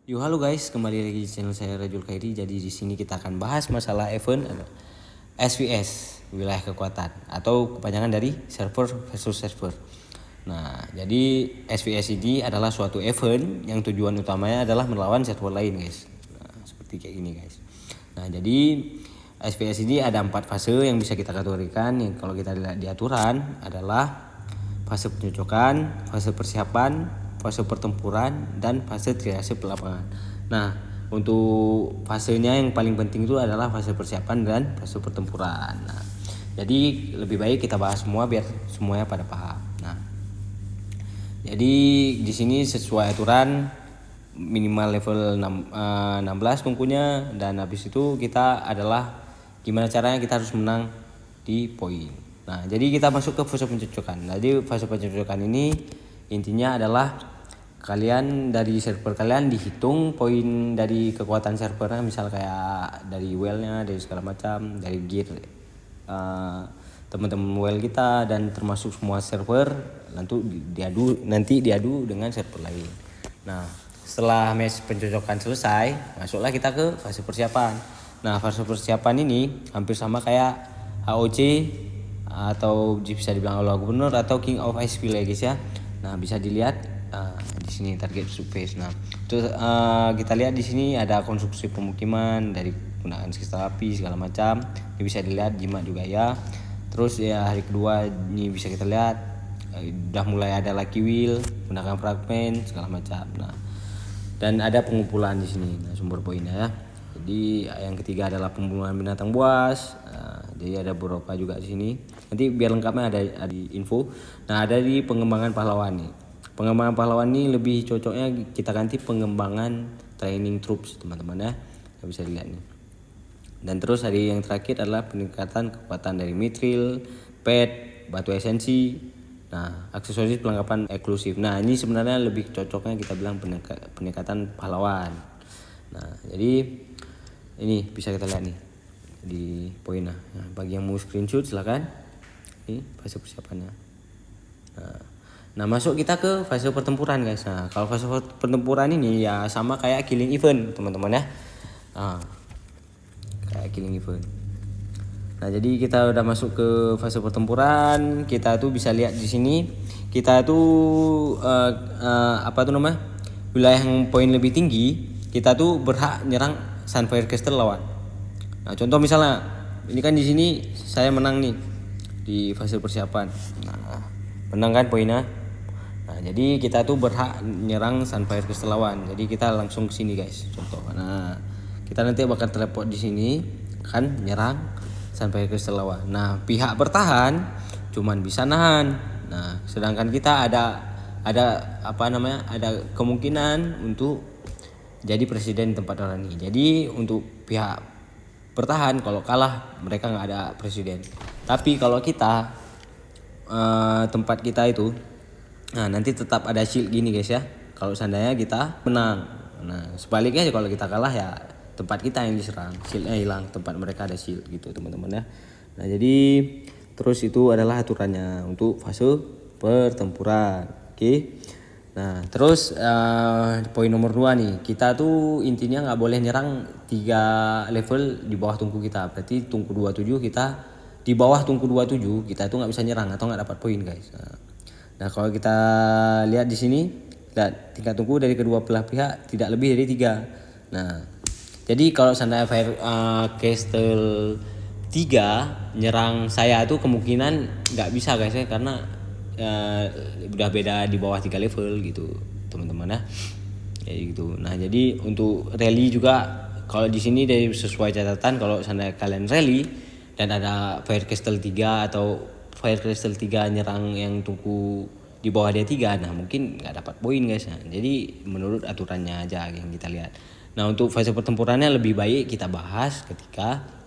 Yo halo guys, kembali lagi di channel saya Rajul Khairi. Jadi di sini kita akan bahas masalah event SVS, wilayah kekuatan atau kepanjangan dari server versus server. Nah, jadi SVS ini adalah suatu event yang tujuan utamanya adalah melawan server lain, guys. Nah, seperti kayak gini, guys. Nah, jadi SVS ini ada 4 fase yang bisa kita kategorikan. Yang kalau kita lihat di aturan adalah fase pencocokan, fase persiapan, fase pertempuran, dan fase triase lapangan. Nah, untuk fasenya yang paling penting itu adalah fase persiapan dan fase pertempuran. Nah, jadi lebih baik kita bahas semua biar semuanya pada paham. Nah, jadi di sini sesuai aturan minimal level 16 tungkunya, dan habis itu kita adalah gimana caranya kita harus menang di poin. Nah, jadi kita masuk ke fase pencocokan. Jadi fase pencocokan ini intinya adalah kalian dari server kalian dihitung poin dari kekuatan servernya, misal kayak dari well-nya, dari segala macam, dari gear teman-teman well kita, dan termasuk semua server nanti diadu dengan server lain. Nah, setelah match pencocokan selesai, masuklah kita ke fase persiapan. Nah, fase persiapan ini hampir sama kayak HOC atau bisa dibilang Aula Gubernur atau King of Icefield ya guys ya. Nah, bisa dilihat di sini target surface. Nah, terus kita lihat di sini ada konstruksi pemukiman dari penggunaan kristal api segala macam. Ini bisa dilihat jimat juga ya. Terus ya hari kedua ini bisa kita lihat udah mulai ada lucky wheel, menggunakan fragmen segala macam. Nah, dan ada pengumpulan di sini. Nah, sumber poinnya ya. Jadi yang ketiga adalah pembunuhan binatang buas. Jadi ada beberapa juga di sini. Nanti biar lengkapnya ada di info. Nah, ada di pengembangan pahlawan nih. Pengembangan pahlawan ini lebih cocoknya kita ganti pengembangan training troops teman-teman ya. Bisa dilihat nih. Dan terus hari yang terakhir adalah peningkatan kekuatan dari mithril, pet, batu esensi. Nah, aksesoris perlengkapan eksklusif. Nah, ini sebenarnya lebih cocoknya kita bilang peningkatan pahlawan. Nah, jadi ini bisa kita lihat nih di poinnya. Nah, bagi yang mau screenshot silakan. Ini fase persiapannya. Nah, masuk kita ke fase pertempuran guys. Nah, kalau fase pertempuran ini ya sama kayak killing event teman-teman ya. Nah, kayak killing event. Nah, jadi kita udah masuk ke fase pertempuran. Kita tuh bisa lihat di sini kita tuh apa tuh namanya, wilayah yang poin lebih tinggi kita tuh berhak nyerang Sunfire Castle lawan. Nah, contoh misalnya ini kan di sini saya menang nih di fase persiapan. Nah, menang kan poinnya. Nah, jadi kita tuh berhak nyerang Sunfire Castle lawan. Jadi kita langsung ke sini guys. Contoh. Nah, kita nanti bakal teleport di sini kan nyerang Sunfire Castle lawan. Nah, pihak bertahan cuman bisa nahan. Nah, sedangkan kita ada apa namanya? Ada kemungkinan untuk jadi presiden tempat orang ini. Jadi untuk pihak bertahan kalau kalah mereka nggak ada presiden. Tapi kalau kita tempat kita itu, nah nanti tetap ada shield gini guys ya. Kalau seandainya kita menang. Nah, sebaliknya kalau kita kalah ya tempat kita yang diserang, shieldnya hilang, tempat mereka ada shield gitu teman-teman ya. Nah, jadi terus itu adalah aturannya untuk fase pertempuran. Oke. Nah, terus poin nomor 2 nih, kita tuh intinya nggak boleh nyerang 3 level di bawah tungku kita. Berarti tungku 27 kita di bawah tungku 27 kita tuh nggak bisa nyerang atau nggak dapat poin guys. Nah, kalau kita lihat di sini, lihat tingkat tungku dari kedua belah pihak tidak lebih dari 3. Nah, jadi kalau seandainya Castle 3 nyerang saya itu kemungkinan nggak bisa guys ya, karena udah beda di bawah 3 level gitu teman-teman ya. Kayak gitu. Nah, jadi untuk rally juga kalau di sini dari sesuai catatan kalau seandainya kalian rally dan ada Fire Castle 3 atau Fire Castle 3 nyerang yang tungku di bawah dia 3, nah mungkin nggak dapat poin guys. Nah, jadi menurut aturannya aja yang kita lihat. Nah, untuk fase pertempurannya lebih baik kita bahas ketika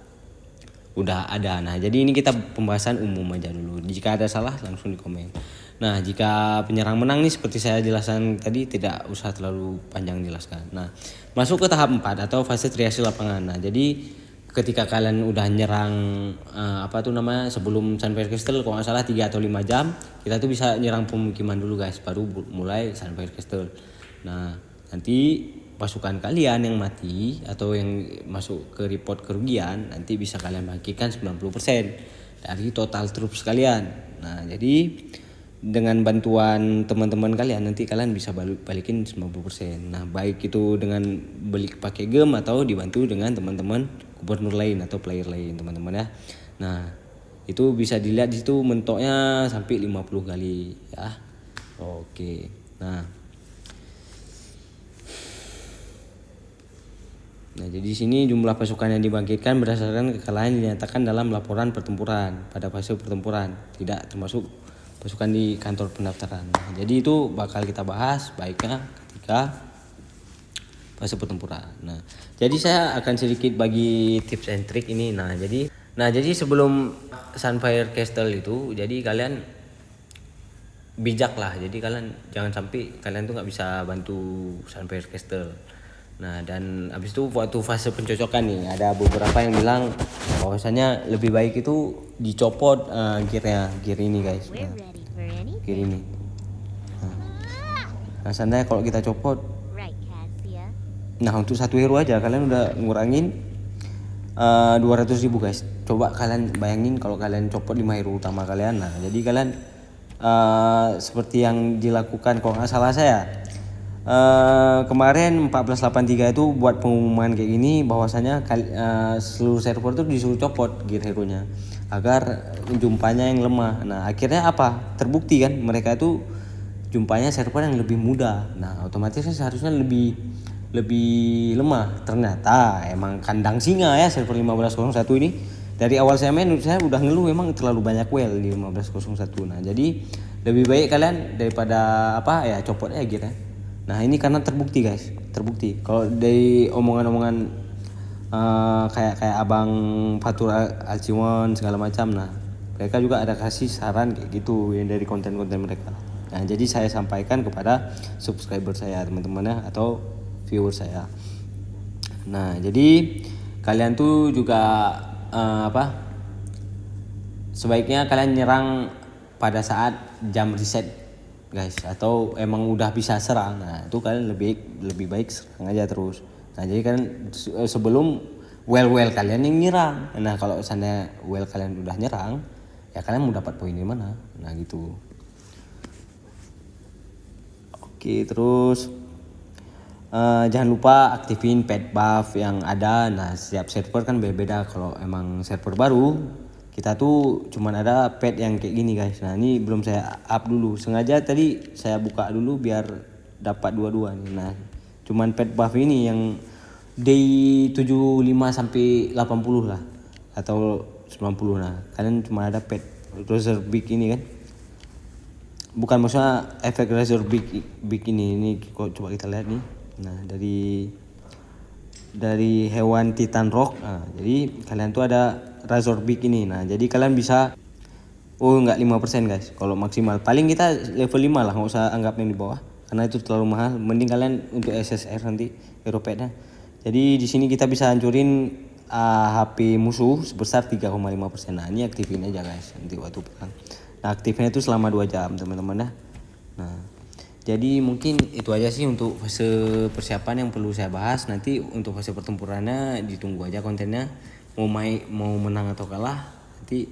udah ada. Nah, jadi ini kita pembahasan umum aja dulu. Jika ada salah langsung di komen. Nah, jika penyerang menang nih seperti saya jelaskan tadi, tidak usah terlalu panjang jelaskan. Nah, masuk ke tahap 4 atau fase triase lapangan. Nah, jadi ketika kalian udah nyerang apa tuh namanya sebelum Sunfire Castle kalau nggak salah 3 atau 5 jam, kita tuh bisa nyerang pemukiman dulu guys, baru mulai Sunfire Castle. Nah, nanti pasukan kalian yang mati atau yang masuk ke report kerugian, nanti bisa kalian bagikan 90% dari total troops kalian. Nah, jadi dengan bantuan teman-teman kalian nanti kalian bisa balikin 90%. Nah, baik itu dengan beli pakai game atau dibantu dengan teman-teman gubernur lain atau player lain, teman-teman ya. Nah, itu bisa dilihat di situ mentoknya sampai 50 kali ya. Oke. Nah, jadi di sini jumlah pasukan yang dibangkitkan berdasarkan kekalahan yang dinyatakan dalam laporan pertempuran pada fase pertempuran, tidak termasuk pasukan di kantor pendaftaran. Nah, jadi itu bakal kita bahas baiknya ketika fase pertempuran. Nah, jadi saya akan sedikit bagi tips and trick ini. Nah, jadi sebelum Sunfire Castle itu, jadi kalian bijak lah. Jadi kalian jangan sampai kalian tuh nggak bisa bantu Sunfire Castle. Nah, dan habis itu waktu fase pencocokan nih ada beberapa yang bilang bahwasanya lebih baik itu dicopot gear ini guys. Nah, gear ini. Nah, seandainya kalau kita copot, nah untuk satu hero aja kalian udah ngurangin 200.000 guys. Coba kalian bayangin kalau kalian copot 5 hero utama kalian. Nah, jadi kalian seperti yang dilakukan kalau nggak salah saya kemarin 1483 itu buat pengumuman kayak gini bahwasanya seluruh server tuh disuruh copot gear hero-nya agar jumpanya yang lemah. Nah, akhirnya apa? Terbukti kan mereka itu jumpanya server yang lebih mudah. Nah, otomatis seharusnya lebih lemah. Ternyata emang kandang singa ya server 1501 ini. Dari awal saya main saya udah ngeluh emang terlalu banyak well di 1501. Nah, jadi lebih baik kalian daripada copot aja gitu ya. Nah, ini karena terbukti guys, terbukti. Kalau dari omongan-omongan kayak Abang Fatur Alciwon segala macam, nah mereka juga ada kasih saran kayak gitu yang dari konten-konten mereka. Nah, jadi saya sampaikan kepada subscriber saya teman-teman ya atau viewer saya. Nah, jadi kalian tuh juga sebaiknya kalian nyerang pada saat jam reset guys, atau emang udah bisa serang. Nah, itu kalian lebih baik serang aja terus. Nah, jadi kan sebelum well kalian yang nyerang. Nah, kalau misalnya well kalian udah nyerang, ya kalian mau dapat poin di mana? Nah, gitu. Oke, terus jangan lupa aktifin pet buff yang ada. Nah, setiap server kan beda-beda. Kalau emang server baru, kita tuh cuman ada pet yang kayak gini guys. Nah, ini belum saya up dulu. Sengaja tadi saya buka dulu biar dapat dua-dua nih. Nah, cuman pet buff ini yang day 75 sampai 80 lah atau 90. Nah, kalian cuma ada pet Razor Big ini kan. Bukan maksudnya efek Razor Big ini coba kita lihat nih. Nah, dari hewan Titan Rock. Nah, jadi kalian tuh ada Razor Big ini. Nah, jadi kalian bisa enggak 5% guys kalau maksimal. Paling kita level 5 lah, enggak usah anggap yang di bawah karena itu terlalu mahal. Mending kalian untuk SSR nanti hero petnya. Jadi di sini kita bisa hancurin HP musuh sebesar 3,5%. Nah, ini aktifin aja guys nanti waktu perang. Nah, aktifnya itu selama 2 jam teman-teman dah. Nah, jadi mungkin itu aja sih untuk fase persiapan yang perlu saya bahas. Nanti untuk fase pertempurannya ditunggu aja kontennya. Mau menang atau kalah nanti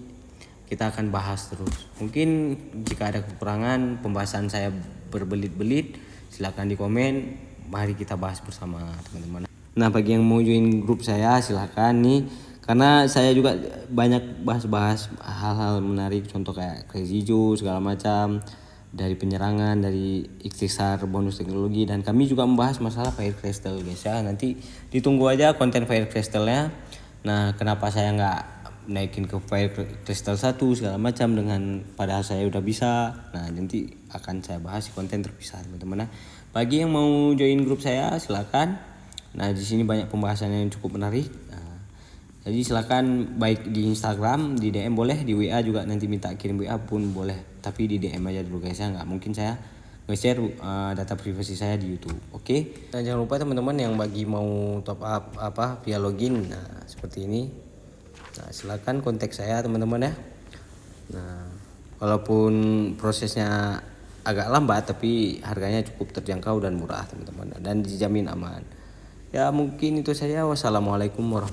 kita akan bahas terus. Mungkin jika ada kekurangan pembahasan saya berbelit-belit, silakan di komen. Mari kita bahas bersama teman-teman. Nah, bagi yang mau join grup saya silakan nih. Karena saya juga banyak bahas-bahas hal-hal menarik, contoh kayak Crazy Joe segala macam, dari penyerangan, dari ikhtisar bonus teknologi, dan kami juga membahas masalah Fire Crystal guys ya. Nanti ditunggu aja konten Fire Crystalnya. Nah, kenapa saya nggak naikin ke Fire Crystal 1 segala macam dengan padahal saya udah bisa. Nah, nanti akan saya bahas di konten terpisah teman-teman. Nah, bagi yang mau join grup saya silakan. Nah, di sini banyak pembahasan yang cukup menarik. Jadi silakan baik di Instagram, di DM boleh, di WA juga nanti minta kirim WA pun boleh. Tapi di DM aja dulu guys ya, nggak mungkin saya nge-share data privasi saya di YouTube. Oke. Nah, jangan lupa teman-teman yang bagi mau top up via login, nah seperti ini. Nah, silakan kontak saya teman-teman ya. Nah, walaupun prosesnya agak lambat tapi harganya cukup terjangkau dan murah teman-teman dan dijamin aman. Ya mungkin itu saja. Wassalamualaikum warahmatullahi